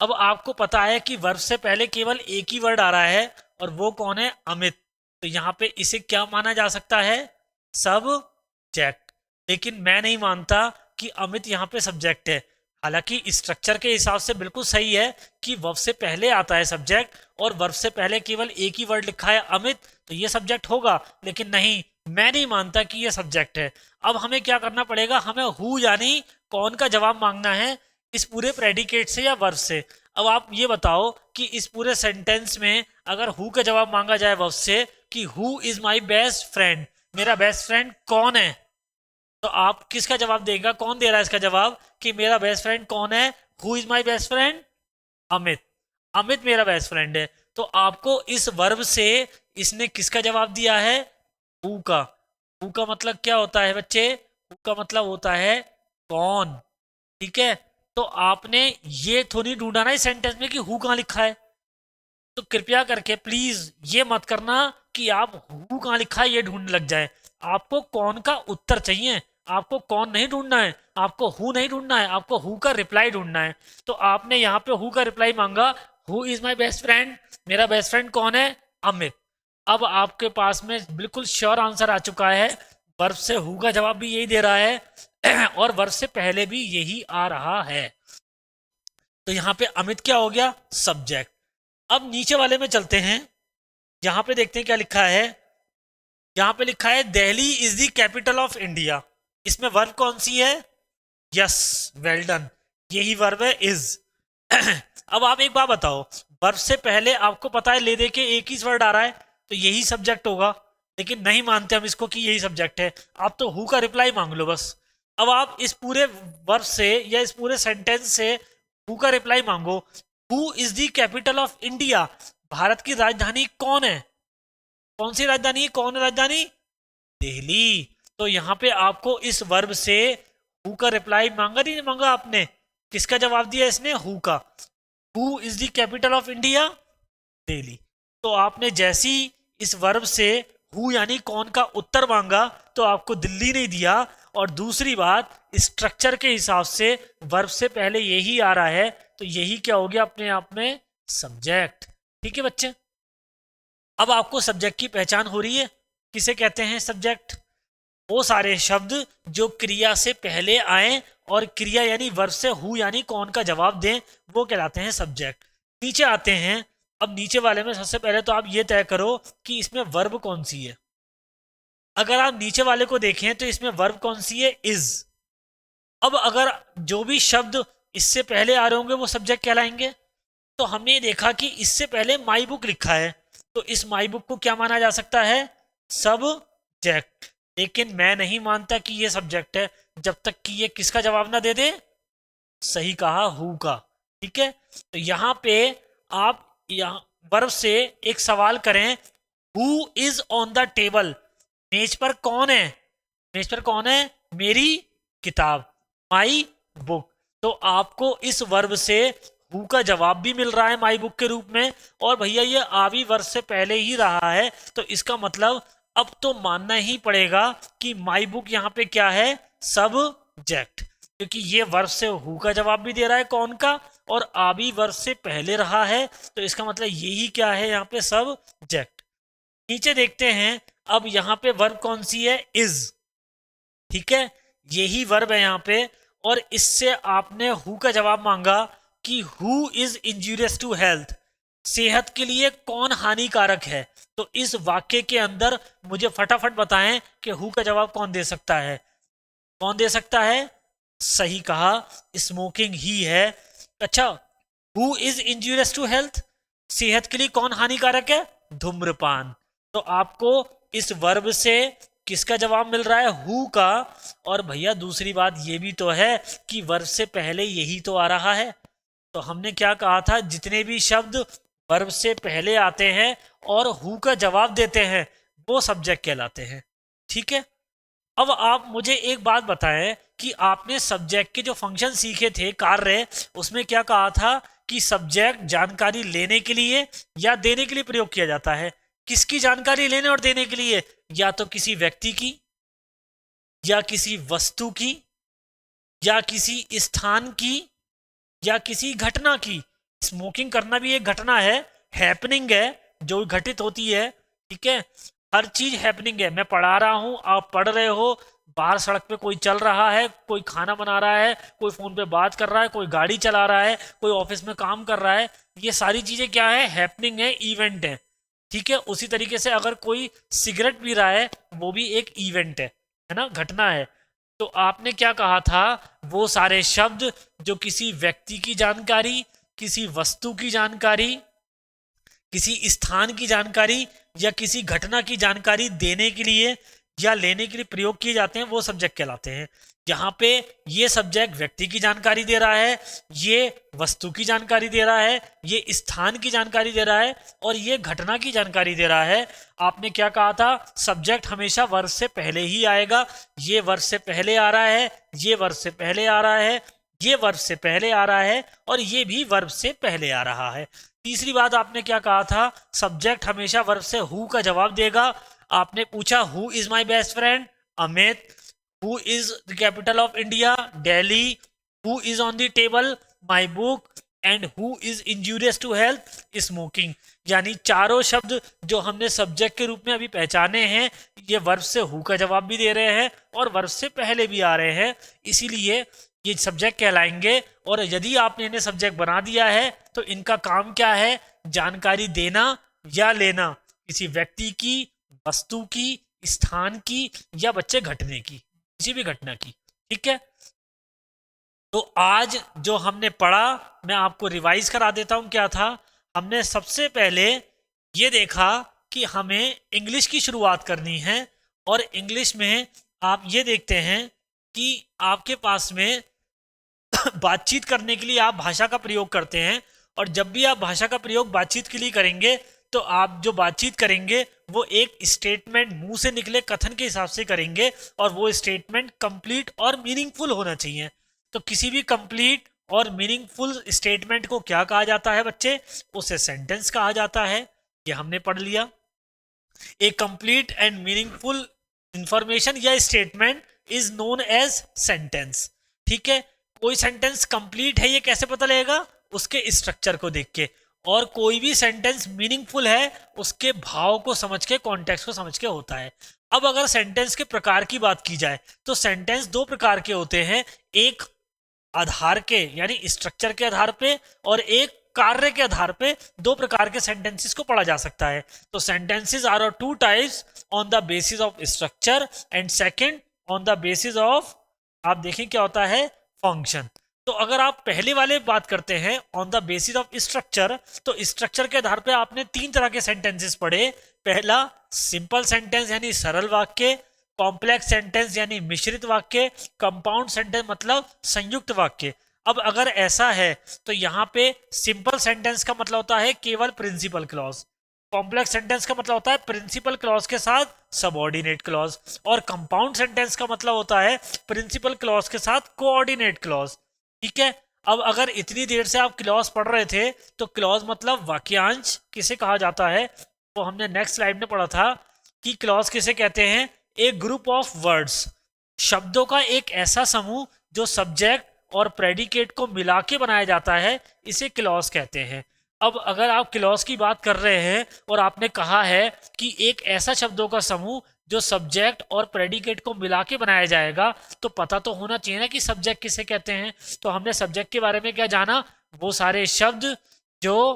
Speaker 1: अब आपको पता है कि वर्ब से पहले केवल एक ही वर्ड आ रहा है, और वो कौन है, अमित। तो यहाँ पे इसे क्या माना जा सकता है, सब्जेक्ट। लेकिन मैं नहीं मानता कि अमित यहाँ पे सब्जेक्ट है। हालांकि स्ट्रक्चर के हिसाब से बिल्कुल सही है कि वर्ब से पहले आता है सब्जेक्ट, और वर्ब से पहले केवल एक ही वर्ड लिखा है अमित, तो ये सब्जेक्ट होगा। लेकिन नहीं, मैं नहीं मानता कि ये सब्जेक्ट है। अब हमें क्या करना पड़ेगा, हमें हु यानी कौन का जवाब मांगना है इस पूरे प्रेडिकेट से या वर्ब से। अब आप ये बताओ कि इस पूरे सेंटेंस में अगर हु का जवाब मांगा जाए वर्ब से कि who is my best friend, मेरा बेस्ट फ्रेंड कौन है, तो आप किसका जवाब देगा, कौन दे रहा है इसका जवाब कि मेरा बेस्ट फ्रेंड कौन है, who is my best friend, Amit, Amit मेरा बेस्ट फ्रेंड है। तो आपको इस वर्ब से इसने किसका जवाब दिया है, हु का। हु का मतलब क्या होता है बच्चे, हु का मतलब होता है कौन, ठीक है। तो आपने ये थोड़ी ढूंढा ना इस सेंटेंस में कि हु कहां लिखा है, तो कृपया करके प्लीज ये मत करना कि आप हु कहां लिखा है ये ढूंढने लग जाए। आपको कौन का उत्तर चाहिए, आपको कौन नहीं ढूंढना है, आपको हु नहीं ढूंढना है, आपको हु का रिप्लाई ढूंढना है। तो आपने यहाँ पे हु का रिप्लाई मांगा, who is my best friend, मेरा बेस्ट फ्रेंड कौन है, अमित। अब आपके पास में बिल्कुल श्योर आंसर आ चुका है, वर्ब से हु का जवाब भी यही दे रहा है और वर्ब से पहले भी यही आ रहा है। तो यहाँ पे अमित क्या हो गया, सब्जेक्ट। अब नीचे वाले में चलते हैं, यहां पे देखते हैं क्या लिखा है। यहां पे लिखा है Delhi is the capital of India, इसमें वर्ब कौन सी है, यस, वेल डन, यही वर्ब है इज। अब आप एक बात बताओ, वर्ब से पहले आपको पता है ले दे के एक ही वर्ड आ रहा है, तो यही सब्जेक्ट होगा, लेकिन नहीं मानते हम इसको कि यही सब्जेक्ट है। आप तो हु का रिप्लाई मांग लो बस। अब आप इस पूरे वर्ब से या इस पूरे सेंटेंस से हु का रिप्लाई मांगो, who is the capital of India, Bharat की राजधानी कौन है, कौन सी राजधानी है, कौन है राजधानी, दिल्ली। तो यहाँ पे आपको इस वर्ब से हु का रिप्लाई मांगा नहीं मांगा आपने, किसका जवाब दिया इसने, हु का। Who is the capital of India, Delhi. तो आपने जैसी इस वर्ब से हु यानी कौन का उत्तर मांगा तो आपको दिल्ली नहीं दिया। और दूसरी बात, स्ट्रक्चर के हिसाब से वर्ब से पहले यही आ रहा है, तो यही क्या हो गया अपने आप में, सब्जेक्ट। ठीक है बच्चे, अब आपको सब्जेक्ट की पहचान हो रही है। किसे कहते हैं सब्जेक्ट, वो सारे शब्द जो क्रिया से पहले आए और क्रिया यानी वर्ब से हु यानी कौन का जवाब दें, वो कहलाते हैं सब्जेक्ट। नीचे आते हैं, अब नीचे वाले में सबसे पहले तो आप ये तय करो कि इसमें वर्ब कौन सी है। अगर आप नीचे वाले को देखें तो इसमें वर्ब कौन सी है, इज। अब अगर जो भी शब्द इससे पहले आ रहे होंगे वो सब्जेक्ट कहलाएंगे। तो हमने देखा कि इससे पहले माई बुक लिखा है, तो इस माई बुक को क्या माना जा सकता है, सब्जेक्ट। लेकिन मैं नहीं मानता कि ये सब्जेक्ट है जब तक कि ये किसका जवाब ना दे दे, सही कहा, हु का। ठीक है, तो यहां पे आप यहां वर्ब से एक सवाल करें, who is on the table, मेज पर कौन है, मेज पर कौन है, मेरी किताब, माई बुक। तो आपको इस वर्ब से हु का जवाब भी मिल रहा है माई बुक के रूप में, और भैया ये आवी वर्ब से पहले ही रहा है, तो इसका मतलब अब तो मानना ही पड़ेगा कि माई बुक यहाँ पे क्या है, सब्जेक्ट। क्योंकि ये वर्ब से हु का जवाब भी दे रहा है कौन का, और आवी वर्ब से पहले रहा है, तो इसका मतलब यही क्या है यहाँ पे, सब्जेक्ट। नीचे देखते हैं, अब यहाँ पे वर्ब कौन सी है, इज। ठीक है, यही वर्ब है यहाँ पे, और इससे आपने हु का जवाब मांगा कि who is injurious to health, सेहत के लिए कौन हानिकारक है। तो इस वाक्य के अंदर मुझे फटाफट बताएं कि हु का जवाब कौन दे सकता है, कौन दे सकता है, सही कहा, स्मोकिंग ही है। अच्छा, who is injurious to health, सेहत के लिए कौन हानिकारक है, धूम्रपान। तो आपको इस वर्ब से किसका जवाब मिल रहा है, हु का। और भैया दूसरी बात ये भी तो है कि वर्ब से पहले यही तो आ रहा है। तो हमने क्या कहा था, जितने भी शब्द वर्ब से पहले आते हैं और हु का जवाब देते हैं वो सब्जेक्ट कहलाते हैं। ठीक है, अब आप मुझे एक बात बताएं कि आपने सब्जेक्ट के जो फंक्शन सीखे थे, कार्य, उसमें क्या कहा था कि सब्जेक्ट जानकारी लेने के लिए या देने के लिए प्रयोग किया जाता है। किसकी जानकारी लेने और देने के लिए, या तो किसी व्यक्ति की, या किसी वस्तु की, या किसी स्थान की, या किसी घटना की। स्मोकिंग करना भी एक घटना है, हैपनिंग है जो घटित होती है। ठीक है, हर चीज हैपनिंग है, मैं पढ़ा रहा हूं, आप पढ़ रहे हो, बाहर सड़क पे कोई चल रहा है, कोई खाना बना रहा है, कोई फोन पे बात कर रहा है, कोई गाड़ी चला रहा है, कोई ऑफिस में काम कर रहा है, ये सारी चीजें क्या है, हैपनिंग है, इवेंट है। ठीक है, उसी तरीके से अगर कोई सिगरेट पी रहा है वो भी एक इवेंट है ना, घटना है। तो आपने क्या कहा था, वो सारे शब्द जो किसी व्यक्ति की जानकारी, किसी वस्तु की जानकारी, किसी स्थान की जानकारी या किसी घटना की जानकारी देने के लिए या लेने के लिए प्रयोग किए जाते हैं, वो सब्जेक्ट कहलाते हैं। यहाँ पे ये सब्जेक्ट व्यक्ति की जानकारी दे रहा है, ये वस्तु की जानकारी दे रहा है, ये स्थान की जानकारी दे रहा है और ये घटना की जानकारी दे रहा है। आपने क्या कहा था, सब्जेक्ट हमेशा वर्ब से पहले ही आएगा। ये वर्ब से पहले आ रहा है, ये वर्ब से पहले आ रहा है, ये वर्ब से पहले आ रहा है और ये भी वर्ब से पहले आ रहा है। तीसरी बात आपने क्या कहा था, सब्जेक्ट हमेशा वर्ब से हु का जवाब देगा। आपने पूछा who is my best friend, Amit. Who is the capital of India, Delhi. Who is on the table, my book. And who is injurious to health, smoking. यानी चारों शब्द जो हमने सब्जेक्ट के रूप में अभी पहचाने हैं, ये वर्ब से हु का जवाब भी दे रहे हैं और वर्ब से पहले भी आ रहे हैं, इसीलिए ये सब्जेक्ट कहलाएंगे। और यदि आपने इन्हें सब्जेक्ट बना दिया है तो इनका काम क्या है, जानकारी देना या लेना, किसी व्यक्ति की, वस्तु की, स्थान की या बच्चे घटने की, किसी भी घटना की। ठीक है, तो आज जो हमने पढ़ा मैं आपको रिवाइज करा देता हूं। क्या था, हमने सबसे पहले ये देखा कि हमें इंग्लिश की शुरुआत करनी है और इंग्लिश में आप ये देखते हैं कि आपके पास में बातचीत करने के लिए आप भाषा का प्रयोग करते हैं और जब भी आप भाषा का प्रयोग बातचीत के लिए करेंगे तो आप जो बातचीत करेंगे वो एक स्टेटमेंट, मुंह से निकले कथन के हिसाब से करेंगे और वो स्टेटमेंट कंप्लीट और मीनिंगफुल होना चाहिए। तो किसी भी कंप्लीट और मीनिंगफुल स्टेटमेंट को क्या कहा जाता है बच्चे, उसे सेंटेंस कहा जाता है। ये हमने पढ़ लिया। A complete and meaningful information या statement is known as sentence. ठीक है, कोई सेंटेंस कंप्लीट है ये कैसे पता लगेगा, उसके स्ट्रक्चर को देख के। और कोई भी सेंटेंस मीनिंगफुल है उसके भाव को समझ के, कॉन्टेक्स्ट को समझ के होता है। अब अगर सेंटेंस के प्रकार की बात की जाए तो सेंटेंस दो प्रकार के होते हैं, एक आधार के यानी स्ट्रक्चर के आधार पे और एक कार्य के आधार पे। दो प्रकार के सेंटेंसेस को पढ़ा जा सकता है। तो sentences are two types, on the basis of structure and second on the basis of, आप देखें क्या होता है, फंक्शन। तो अगर आप पहले वाले बात करते हैं on the basis of structure, तो स्ट्रक्चर के आधार पे आपने तीन तरह के सेंटेंसेस पढ़े। पहला सिंपल सेंटेंस यानी सरल वाक्य, कॉम्प्लेक्स सेंटेंस यानी मिश्रित वाक्य, कंपाउंड सेंटेंस मतलब संयुक्त वाक्य। अब अगर ऐसा है तो यहाँ पे सिंपल सेंटेंस का मतलब होता है केवल प्रिंसिपल क्लॉज, कॉम्प्लेक्स सेंटेंस का मतलब होता है प्रिंसिपल क्लॉज के साथ सबऑर्डिनेट क्लॉज, और कंपाउंड सेंटेंस का मतलब होता है प्रिंसिपल क्लॉज के साथ कोऑर्डिनेट क्लॉज। ठीक है, अब अगर इतनी देर से आप क्लॉज पढ़ रहे थे तो क्लॉज मतलब वाक्यांश किसे कहा जाता है, वो हमने नेक्स्ट स्लाइड में पढ़ा था कि क्लॉज किसे कहते हैं, एक ग्रुप ऑफ वर्ड्स, शब्दों का एक ऐसा समूह जो सब्जेक्ट और प्रेडिकेट को मिला के बनाया जाता है, इसे क्लॉज कहते हैं। अब अगर आप क्लॉज की बात कर रहे हैं और आपने कहा है कि एक ऐसा शब्दों का समूह जो सब्जेक्ट और प्रेडिकेट को मिला के बनाया जाएगा, तो पता तो होना चाहिए ना कि सब्जेक्ट किसे कहते हैं। तो हमने सब्जेक्ट के बारे में क्या जाना, वो सारे शब्द जो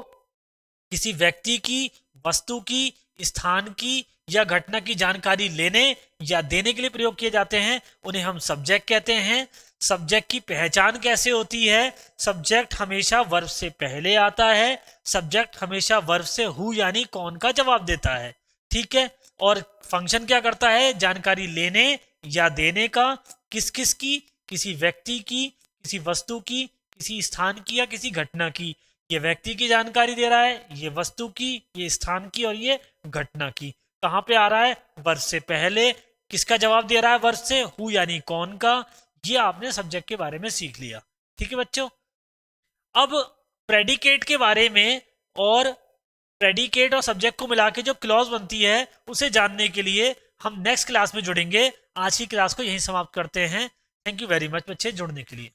Speaker 1: किसी व्यक्ति की, वस्तु की, स्थान की या घटना की जानकारी लेने या देने के लिए प्रयोग किए जाते हैं, उन्हें हम सब्जेक्ट कहते हैं। सब्जेक्ट की पहचान कैसे होती है, सब्जेक्ट हमेशा वर्ब से पहले आता है, सब्जेक्ट हमेशा वर्ब से हु यानी कौन का जवाब देता है। ठीक है, और फंक्शन क्या करता है, जानकारी लेने या देने का, किस किस की, किसी व्यक्ति की, किसी वस्तु की, किसी स्थान की या किसी घटना की। ये व्यक्ति की जानकारी दे रहा है, ये वस्तु की, ये स्थान की और ये घटना की। कहाँ पे आ रहा है, वर्ब से पहले। किसका जवाब दे रहा है, वर्ब से हु यानी कौन का। ये आपने सब्जेक्ट के बारे में सीख लिया। ठीक है बच्चों, अब प्रेडिकेट के बारे में और प्रेडिकेट और सब्जेक्ट को मिला के जो क्लॉज बनती है उसे जानने के लिए हम नेक्स्ट क्लास में जुड़ेंगे। आज की क्लास को यहीं समाप्त करते हैं। थैंक यू वेरी मच बच्चे जुड़ने के लिए।